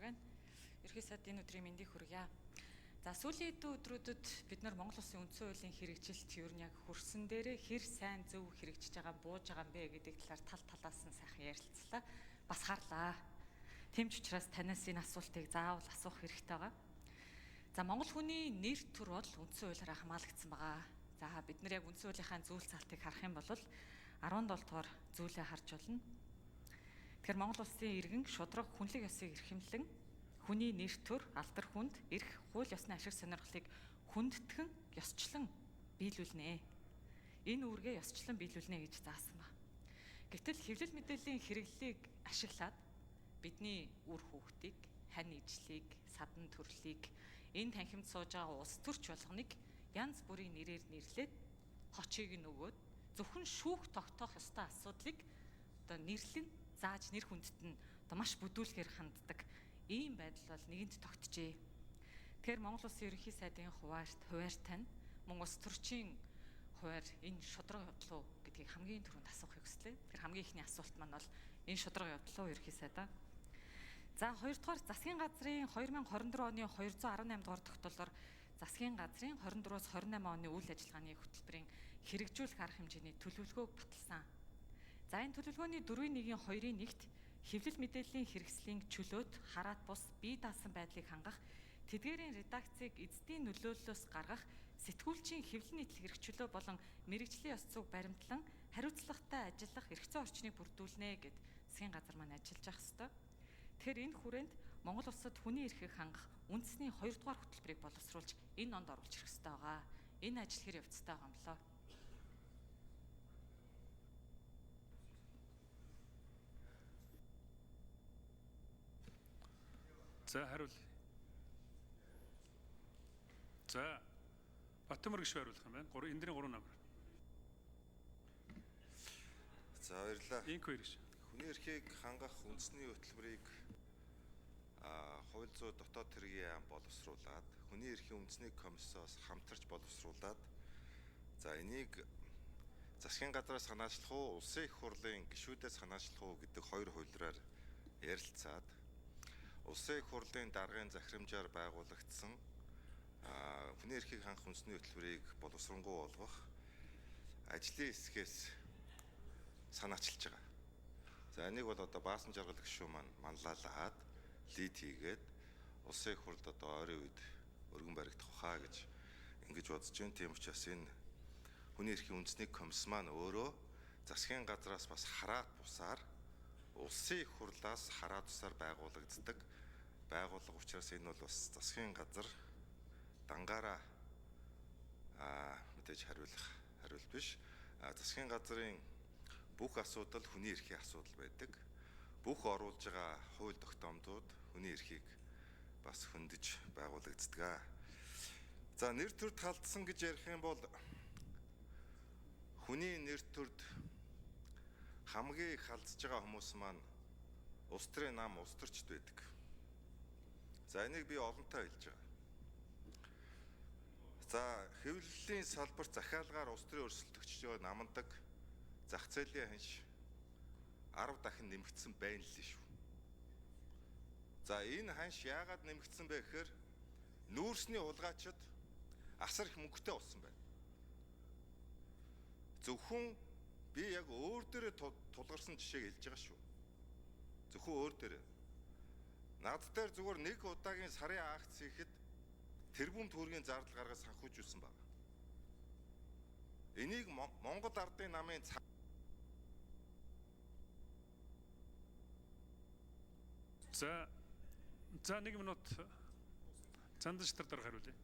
байна. Ерхий сайдын өдрийн мэндийг хүргье. За сүүлийн өдрүүдэд бид нар Монгол Улсын үндсэн хуулийн хэрэгжилт ер нь яг хөрсөн дээрээ хэр сайн зөв хэрэгжиж байгаа бууж байгаа юм бэ гэдэг талаар тал талаас нь сайхан ярилцлаа. Бас харлаа. Тэм ч учраас танаас энэ асуултыг заавал асуух хэрэгтэй байгаа. За Монгол хүний нэр төр бол үндсэн хуулиараа хамгаалагдсан байгаа. За бид нар яг үндсэн хуулийнхаа зүйл залтыг харах юм бол 17 дугаар зүйлээ харж болно. Тэгэхээр Монгол Улсын иргэн шударга хүнлэг ёсыг эрхэмлэн хүний нэр төр, алдар хүнд, эрх, хууль ёсны ашиг сонирхлыг хүндэтгэн, ёсчлон биелүүлнэ. Энэ үүргээ ёсчлон биелүүлнэ гэж заасан ба. Гэвтэл хэвлэл мэдээллийн хэрэглэлийг ашиглаад бидний үр хүүхдийг, хань ижлийг, садан төрлийг, энэ танхимд сууж байгаа улс төрч болгоныг янз бүрийн нэрээр нэрлээд хочийг нь өгөөд зөвхөн шүүх тогтоох ёстой асуудлыг одоо нэрлэн зааж нэр хүндтэн одоо маш бүдүүлгээр ханддаг ийм байдал бол нэгэнт тогтжээ. Тэгэхээр Монгол Улсын ерөнхий сайдын хуваарь тань мөн улс төрчийн хуваар энэ шударга явдал уу гэдгийг хамгийн түрүүнд асуухыг хүслээ. Тэгэхээр хамгийн ихний асуулт маань бол энэ шударга явдал уу ерөнхий сайдаа. За хоёрдугаар засгийн газрын 2024 оны 218 дугаар тогтоолоор засгийн газрын 24-өөс 28 оны үйл ажиллагааны хөтөлбөрийн хэрэгжүүлэх арга хэмжээний төлөвлөгөөг баталсан. За энэ төлөвлөгөөний 4.1-ийн 2-ын 1-т хэвлэл мэдээллийн хэрэгслийн чөлөөт хараат бус бие даасан байдлыг хангах, тэдгээрийн редакцийг эзэдийн нөлөөллөөс гаргах, сэтгүүлчийн хэвлэл нийтлэх эрх чөлөө болон мэрэгжлийн ёс зүйг баримтлан хариуцлагатай ажиллах эрх зүйн орчныг бүрдүүлнэ гэд засгийн газар маань ажиллаж ах хэвээр. Тэгэхээр энэ хүрээнд Монгол улсад хүний эрхийг хангах үндэсний 2 дугаар хөтөлбөрийг боловсруулж энэ онд оруулж ирэх ёстой байгаа. Энэ ажил хэр явцтай байгаа юм болоо. За хариул. За Батмөр гişүү хариулах юм байна. Эндний 3 намар. За баярлалаа. Инквер гişүү. Хүний эрхийг хангах үндэсний хөтөлбөрийг хууль зүйн дотоод хэргийн яам боловсруулад, хүний эрхийн үндэсний комиссоос хамтарч боловсруулад, за энийг засгийн газраас санаачлах уу, улсын их хурлын гишүүдээс санаачлах уу гэдэг хоёр хуулиараар ярилцаад улсын их хурлын даргын захирамжаар байгуулагдсан хүний эрхийг хангах үндэсний хөтөлбөрийг боловсронгуй болгох ажлын хэсгээс санаачилж байгаа. За энийг бол одоо Баасан жаргал гишүүн маань манлайлаад лид хийгээд улсын их хурлд одоо ойрын үед өргөн баригдах хаа гэж ингэж бодож байна. Тийм учраас энэ хүний эрхийн үндэсний комисс маань өөрөө засгийн газраас бас хараат бусаар улсын их хурлаас хараат бусаар байгуулагддаг байгууллага учраас энэ бол бас засгийн газар дангаараа мэдээж хариулт биш. Засгийн газрын бүх асуудал хүний эрхийн асуудал байдаг. Бүх оруулж байгаа хууль тогтоомжууд хүний эрхийг бас хөндөж байгуулагддаг. За нэр төрд халдсан гэж ярих юм бол хүний нэр төрд хамгийн их халдж байгаа хүмүүс маань улс төрийн нам улс төрчд байдаг. За энийг би олонтаа хэлж байгаа. За хэвлэлийн салбарт захиалгаар улс төрийн өрсөлдөгчж байгаа намдаг зах зээлийн ханш 10 дахин нэмэгдсэн байна л шүү. За энэ ханш яагаад нэмэгдсэн бэ гэхээр нүүрсний улгаачид асар их мөнгөтэй болсон байна. Зөвхөн би яг өөр дээрээ тулгарсан жишээг хэлж байгаа шүү. Зөвхөн өөр дээрээ. Над дээр зүгээр нэг удаагийн сарын акц хийхэд тэрбум төгрөгийн зардал гаргаж санхүүжүүлсэн байна. Энийг Монгол Ардын намын За 1 минут Цандаштар дараа хариулъя.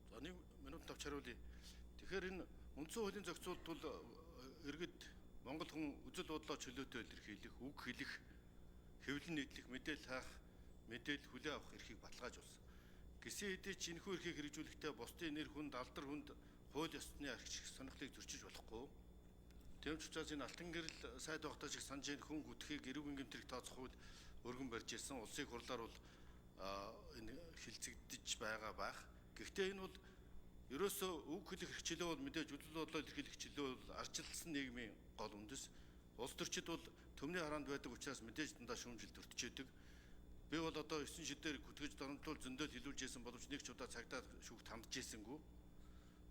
За 1 минут авч хариулъя. Тэгэхээр энэ үндсэн хуулийн зохицуулт бол иргэд Монгол хүн үзэл бодлоо чөлөөтэй илэрхийлэх, үг хэлэх, хэвлэл нийтлэх, мэдээлэл хаах, мэдээлэл хүлээн авах эрхийг баталгаажуулсан. Гэсэн хэдий ч энэхүү эрхийг хэрэгжүүлэхдээ бусдын нэр хүнд, алдар хүнд хууль ёсны архич сонирхлыг зөрчиж болохгүй. Тийм ч учраас энэ алтан гэрэл сайд багтаа шиг санаж хүн гүтгэхийг эрүүгийн гэмтрийг тооцох хууль өргөн барьж ирсэн. Улсын хурлаар бол энэ хилцэгдэж байгаа байх. Гэхдээ энэ бол ерөөсөө үг хэлэх хэрэгчлээ бол мэдээж үзэл бодлоо илэрхийлэх хэрэгчлээ бол арчилсан нийгмийн гол үндэс. Улс төрчид бол төмний хараанд байдаг учраас мэдээж дандаа шүүмжил төртчээдэг. Би бол одоо 9 шидээр гүтгэж донтол зөндөл хэлүүлж байсан боловч нэг ч удаа цагдаа шүүхт хандж ийсэнгүй.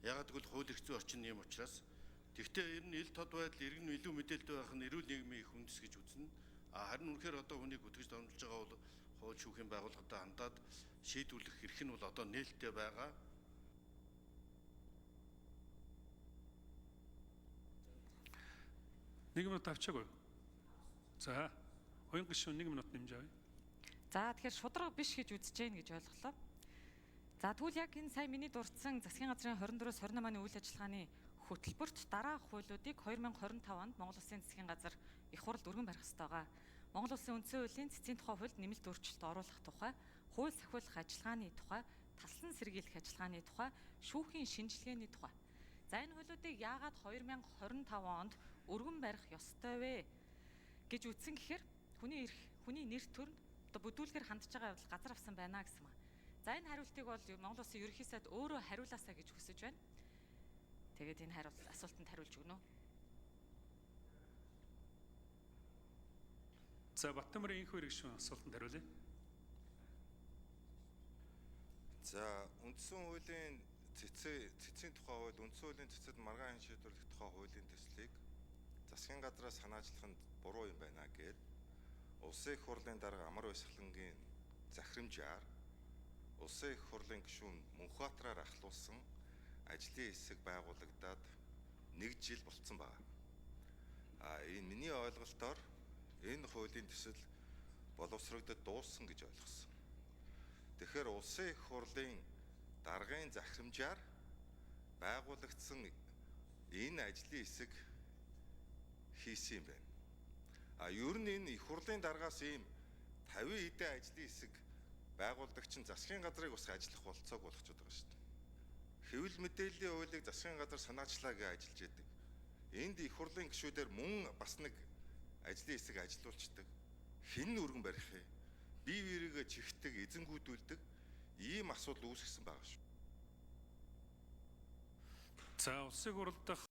Ягаад гэвэл хууль эрх зүйн орчин юм учраас. Тэгвэл ер нь ил тод байдал иргэн илүү мэдээлэлтэй байх нь эрүүл нийгмийн их үндэс гэж үзнэ. Харин үнэхээр одоо хүнийг гүтгэж донтолж байгаа бол хууль шүүхийн байгууллагатай хандаад шийдвэрлэх эрх нь бол одоо нээлттэй байгаа. Нэг минут авчаагүй. За, оюун гишүүн 1 минут нэмж авъя. За тэгэхээр шударга биш гэж үзэж гэн гэж ойлголоо. За тэгвэл яг энэ сая миний дурдсан засгийн газрын 24-с 28 оны үйл ажиллагааны хөтөлбөрт дараах хуулиудыг 2025 онд Монгол Улсын засгийн газар их хуралд өргөн барих ёстой байгаа. Монгол Улсын үндсэн хуулийн цэцгийн тухай хуульд нэмэлт өөрчлөлт оруулах тухай, хууль сахиулах ажиллагааны тухай, талсан сэргийлэх ажиллагааны тухай, шүүхийн шинжилгээний тухай. За энэ хуулиудыг яагаад 2025 онд өргөн барих ёстой вэ гэж үтсэн гэхээр хүний эрх, хүний нэр төрөнд одоо бүдүүлгээр хандж байгаа явдал газар авсан байна гэсэн юм. За энэ хариултыг бол Монгол Улсын ерөнхий сайд өөрөө хариулаасаа гэж хүсэж байна. Тэгээд энэ асуултанд хариулж өгнө үү? За, Баттамрын энх хэрэг гишүүн асуултанд хариулъя. За, үндсэн хуулийн цэцгийн тухай хууль, үндсэн хуулийн цэцэд маргаан шийдвэрлэх тухай хуулийн төслийг засгийн газраас санаачлах нь буруу юм байна гэд Улсын их хурлын дарга Амар Баясгалангийн захирамжаар Улсын их хурлын гишүүн Мөнхбаатараар ахлуулсан ажлын хэсэг байгуулагдаад 1 жил болцсон байна. Энэ миний ойлголтоор энэ хуулийн төсөл боловсрогдод дууссан гэж ойлгосон. Тэгэхээр Улсын их хурлын даргын захирамжаар байгуулагдсан энэ ажлын хэсэг хийсэн юм байна. Ер нь энэ их хурлын даргаас ийм 50 хэдэн ажлын хэсэг байгууллагч нь засгийн газрыг бас ажиллах болцоог болгочиход байгаа шүү дээ. Хэвлэл мэдээллийн хуулийг засгийн газар санаачлаа гэж ажиллаж яадаг. Энд их хурлын гишүүдээр мөн бас нэг ажлын хэсэг ажилуулцдаг. Хэн нь өргөн барих вэ? Бие биерэгээ чихдэг, эзэнгүүдүүлдэг ийм асуудал үүсгэсэн байгаа шүү. За, улсын хурлдах